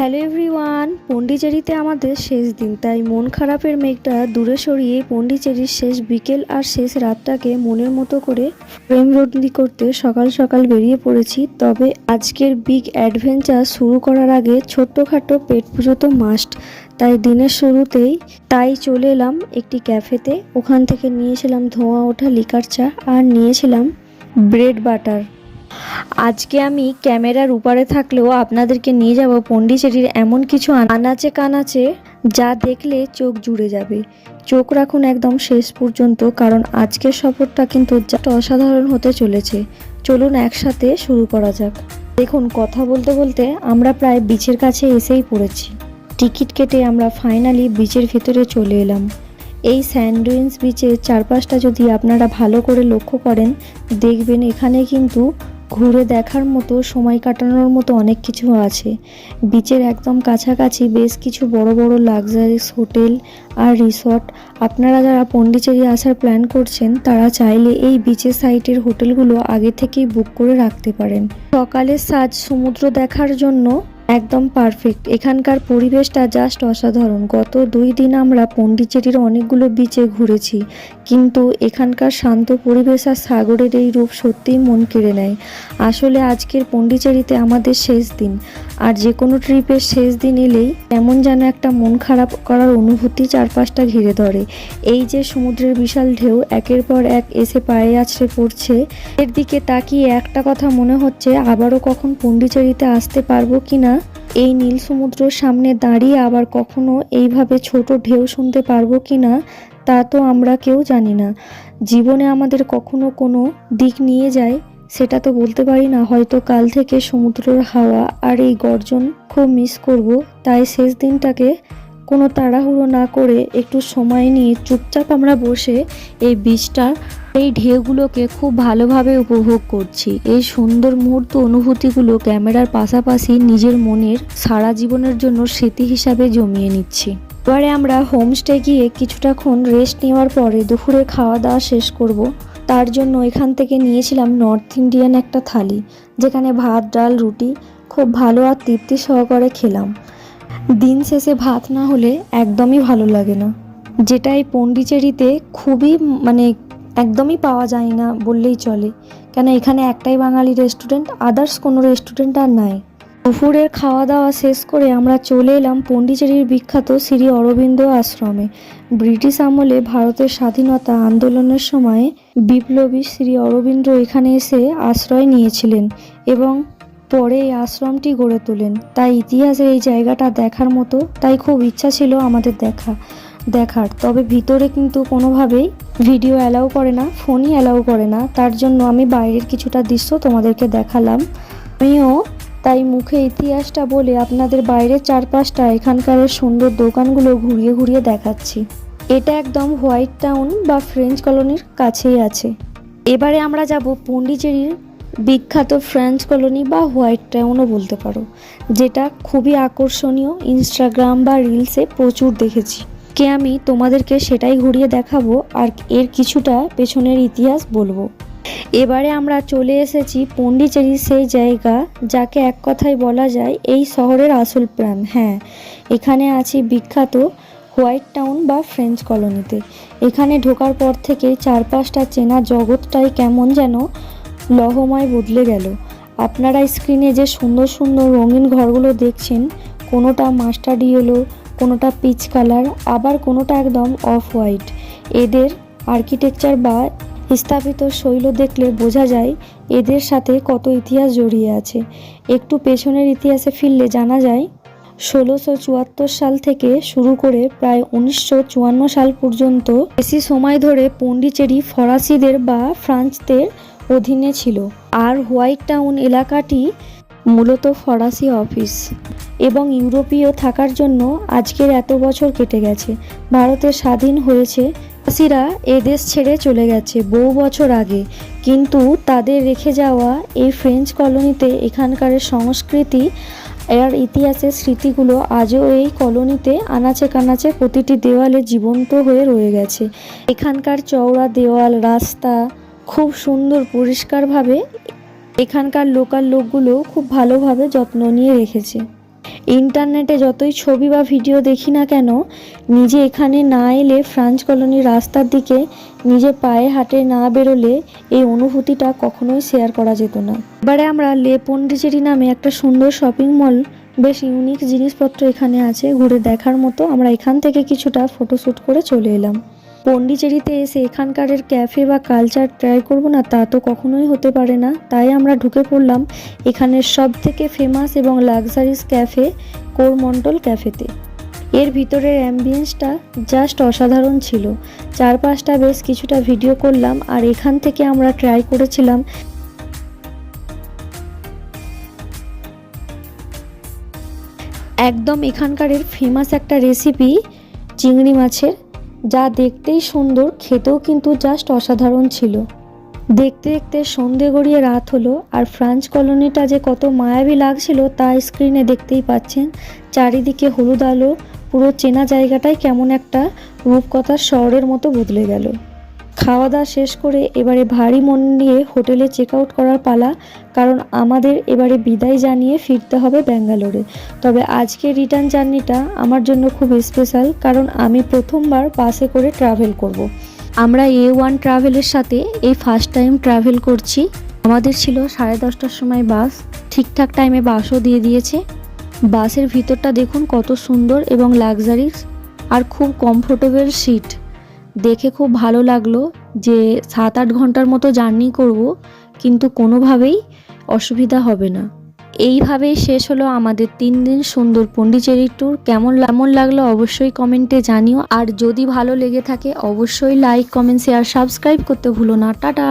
Hello everyone, পন্ডিচেরিতে আমাদের শেষ দিন, তাই মন খারাপের মেঘটা দূরে সরিয়ে পন্ডিচেরির শেষ বিকেল আর শেষ রাতটাকে মনের মতো করে ফ্রেমবন্দি করতে সকাল সকাল বেরিয়ে পড়েছি। তবে আজকের বিগ অ্যাডভেঞ্চার শুরু করার আগে ছোট্টখাটো পেট পুজো তো মাস্ট, তাই দিনের শুরুতেই চলে এলাম একটি ক্যাফেতে। ওখান থেকে নিয়েছিলাম ধোঁয়া ওঠা লিকার চা আর নিয়েছিলাম ব্রেড বাটার। আজকে আমি ক্যামেরার উপরে থাকলেও আপনাদেরকে নিয়ে যাব পন্ডিচেরির এমন কিছু আনাচে কানাচে যা দেখলে চোখ জুড়ে যাবে। চোখ রাখুন একদম শেষ পর্যন্ত, কারণ আজকের সফরটা কিন্তু অসাধারণ হতে চলেছে। চলুন একসাথে শুরু করা যাক। দেখুন, কথা বলতে বলতে আমরা প্রায় বিচের কাছে এসেই পড়েছি। টিকিট কেটে আমরা ফাইনালি বিচের ভেতরে চলে এলাম। এই স্যান্ডউইচ বিচের চারপাশটা যদি আপনারা ভালো করে লক্ষ্য করেন, দেখবেন এখানে কিন্তু ঘুরে দেখার মতো, সময় কাটানোর মতো অনেক কিছু আছে। বিচের একদম কাছাকাছি বেশ কিছু বড় বড় লাক্সারিয়াস হোটেল আর রিসর্ট। আপনারা যারা পন্ডিচেরি আসার প্ল্যান করছেন তারা চাইলে এই বিচের সাইটের হোটেলগুলো আগে থেকেই বুক করে রাখতে পারেন। সকালের সাজ সমুদ্র দেখার জন্য একদম পারফেক্ট। এখানকার পরিবেশটা জাস্ট অসাধারণ। গত 2 দিন আমরা পন্ডিচেরির অনেকগুলো বিচে ঘুরেছি, কিন্তু এখানকার শান্ত পরিবেশ আর সাগরের এই রূপ সত্যিই মন কেড়ে নেয়। আসলে আজকের পন্ডিচেরিতে আমাদের শেষ দিন, আর যে কোনো ট্রিপের শেষ দিন এলেই এমন যেন একটা মন খারাপ করার অনুভূতি চারপাশটা ঘিরে ধরে। এই যে সমুদ্রের বিশাল ঢেউ একের পর এক এসে পায়ে আছড়ে পড়ছে, এর দিকে তাকিয়ে একটা কথা মনে হচ্ছে, আবারও কখন পন্ডিচেরিতে আসতে পারবো কিনা। এই নীল সমুদ্রের সামনে দাঁড়িয়ে আবার কখনো এইভাবে ছোট ঢেউ শুনতে পারবো কিনা তা তো আমরা কেউ জানি না। জীবনে আমাদের কখনো কোনো দিক নিয়ে যায় সেটা তো বলতে পারি না। হয়তো কাল থেকে সমুদ্রের হাওয়া আর এই গর্জন খুব মিস করব। তাই শেষ দিনটাকে কোনো তাড়াহুড়ো না করে একটু সময় নিয়ে চুপচাপ আমরা বসে এই বিচটা, এই ঢেউগুলোকে খুব ভালোভাবে উপভোগ করছি। এই সুন্দর মুহূর্ত অনুভূতিগুলো ক্যামেরার পাশাপাশি নিজের মনের সারা জীবনের জন্য স্মৃতি হিসাবে জমিয়ে নিচ্ছি। এবারে আমরা হোমস্টে গিয়ে কিছুটাক্ষণ রেস্ট নেওয়ার পরে দুপুরে খাওয়া দাওয়া শেষ করব। তার জন্য এখান থেকে নিয়েছিলাম নর্থ ইন্ডিয়ান একটা থালি, যেখানে ভাত, ডাল, রুটি খুব ভালো আর তৃপ্তি সহকারে খেলাম। দিন শেষে ভাত না হলে একদমই ভালো লাগে না, যেটা এই পন্ডিচেরিতে খুবই একদমই পাওয়া যায় না বললেই চলে। কেন এখানে একটাই বাঙালি রেস্টুরেন্ট, আদার্স কোনো রেস্টুরেন্ট আর নাই। দুপুরের খাওয়া দাওয়া শেষ করে আমরা চলে এলাম পন্ডিচেরির বিখ্যাত শ্রী অরবিন্দ আশ্রমে। ব্রিটিশ আমলে ভারতের স্বাধীনতা আন্দোলনের সময় বিপ্লবী শ্রী অরবিন্দ এখানে এসে আশ্রয় নিয়েছিলেন এবং পরে এই আশ্রমটি গড়ে তোলেন। তাই ইতিহাসের এই জায়গাটা দেখার মতো, তাই খুব ইচ্ছা ছিল আমাদের দেখার। তবে ভিতরে কিন্তু কোনোভাবেই ভিডিও অ্যালাউ করে না, ফোনই অ্যালাউ করে না। তার জন্য আমি বাইরের কিছুটা দৃশ্য তোমাদেরকে দেখালাম। আমিও তাই মুখে ইতিহাসটা বলে আপনাদের বাইরের চারপাশটা, এখানকার সুন্দর দোকানগুলো ঘুরিয়ে ঘুরিয়ে দেখাচ্ছি। এটা একদম হোয়াইট টাউন বা ফ্রেঞ্চ কলোনির কাছেই আছে। এবারে আমরা যাব পন্ডিচেরির বিখ্যাত ফ্রেঞ্চ কলোনি বা হোয়াইট টাউনও বলতে পারো, যেটা খুবই আকর্ষণীয়। ইনস্টাগ্রাম বা রিলসে প্রচুর দেখেছি। আমি তোমাদেরকে সেটাই ঘুরিয়ে দেখাবো আর এর কিছুটা পেছনের ইতিহাস বলবো। এবারে আমরা চলে এসেছি পন্ডিচেরির সেই জায়গা যাকে এক কথায় বলা যায় এই শহরের আসল প্রাণ। হ্যাঁ, এখানে আছি বিখ্যাত হোয়াইট টাউন বা ফ্রেঞ্চ কলোনিতে। এখানে ঢোকার পর থেকে চারপাশটা চেনা জগৎটাই কেমন যেন লহময় বদলে গেল। আপনারা স্ক্রিনে যে সুন্দর সুন্দর রঙিন ঘরগুলো দেখছেন, কোনোটা মাস্টার্ড ইয়েলো, কোনোটা পিচ কালার, আবার কোনোটা একদম অফ হোয়াইট। এদের আর্কিটেকচার বা স্থাপিত শৈলী দেখলে বোঝা যায় এদের সাথে কত ইতিহাস জড়িয়ে আছে। একটু পেছনের ইতিহাসে ফিরলে জানা যায় 1674 সাল থেকে শুরু করে প্রায় 1954 সাল পর্যন্ত বেশি সময় ধরে পন্ডিচেরি ফরাসিদের বা ফ্রান্সদের অধীনে ছিল। আর হোয়াইট টাউন এলাকাটি মূলত ফরাসি অফিস এবং ইউরোপীয় থাকার জন্য আজকের এত বছর কেটে গেছে। ভারতের স্বাধীন হয়েছে, ফরাসিরা এদেশ ছেড়ে চলে গেছে বহু বছর আগে, কিন্তু তাদের রেখে যাওয়া এই ফ্রেঞ্চ কলোনিতে এখানকার সংস্কৃতি আর ইতিহাসের স্মৃতিগুলো আজও এই কলোনিতে আনাচে কানাচে প্রতিটি দেওয়ালে জীবন্ত হয়ে রয়ে গেছে। এখানকার চওড়া দেওয়াল, রাস্তা খুব সুন্দর পরিষ্কারভাবে এখানকার লোকাল লোকগুলো খুব ভালোভাবে যত্ন নিয়ে রেখেছে। ইন্টারনেটে যতই ছবি বা ভিডিও দেখি না কেন, নিজে এখানে না এলে ফ্রান্স কলোনির রাস্তার দিকে নিজে পায়ে হাঁটে না বেরোলে এই অনুভূতিটা কখনোই শেয়ার করা যেত না। এবারে আমরা লে পন্ডিচেরি নামে একটা সুন্দর শপিং মল, বেশ ইউনিক জিনিসপত্র এখানে আছে ঘুরে দেখার মতো। আমরা এখান থেকে কিছুটা ফটোশ্যুট করে চলে এলাম। পন্ডিচেরিতে এসে এখানকার ক্যাফে বা কালচার ট্রাই করব না তা তো কখনোই হতে পারে না। তাই আমরা ঢুকে পড়লাম এখানের সব থেকে ফেমাস এবং লাক্সারিস ক্যাফে কোরমন্ডল ক্যাফেতে। এর ভিতরের অ্যাম্বিয়েন্সটা জাস্ট অসাধারণ ছিল। চারপাশটা বেশ কিছুটা ভিডিও করলাম আর এখান থেকে আমরা ট্রাই করেছিলাম একদম এখানকার ফেমাস একটা রেসিপি চিংড়ি মাছের, যা দেখতেই সুন্দর, খেতেও কিন্তু জাস্ট অসাধারণ ছিল। দেখতে দেখতে সন্ধে গড়িয়ে রাত হলো আর ফ্রান্স কলোনিটা যে কত মায়াবী লাগছিল তা স্ক্রিনে দেখতেই পাচ্ছেন। চারিদিকে হলুদ আলো, পুরো চেনা জায়গাটাই কেমন একটা রূপকথার শহরের মতো বদলে গেল। খাওয়া দাওয়া শেষ করে এবারে ভারী মন নিয়ে হোটেলে চেক আউট করার পালা, কারণ আমাদের এবারে বিদায় জানিয়ে ফিরতে হবে ব্যাঙ্গালোরে। তবে আজকের রিটার্ন জার্নিটা আমার জন্য খুব স্পেশাল, কারণ আমি প্রথমবার বাসে করে ট্রাভেল করব। আমরা A1 ট্রাভেলের সাথে এই ফার্স্ট টাইম ট্রাভেল করছি। আমাদের ছিল 10:30টার সময় বাস, ঠিকঠাক টাইমে বাসও দিয়ে দিয়েছে। বাসের ভিতরটা দেখুন কত সুন্দর এবং লাক্সারিস আর খুব কমফোর্টেবল সিট। দেখে খুব ভালো লাগলো যে 7-8 ঘন্টার মতো জার্নি করব, কিন্তু কোনোভাবেই অসুবিধা হবে না। এইভাবেই শেষ হলো আমাদের 3 দিন সুন্দর পন্ডিচেরি ট্যুর। কেমন লাগলো অবশ্যই কমেন্টে জানিও, আর যদি ভালো লেগে থাকে অবশ্যই লাইক, কমেন্ট, শেয়ার, সাবস্ক্রাইব করতে ভুলো না। টাটা।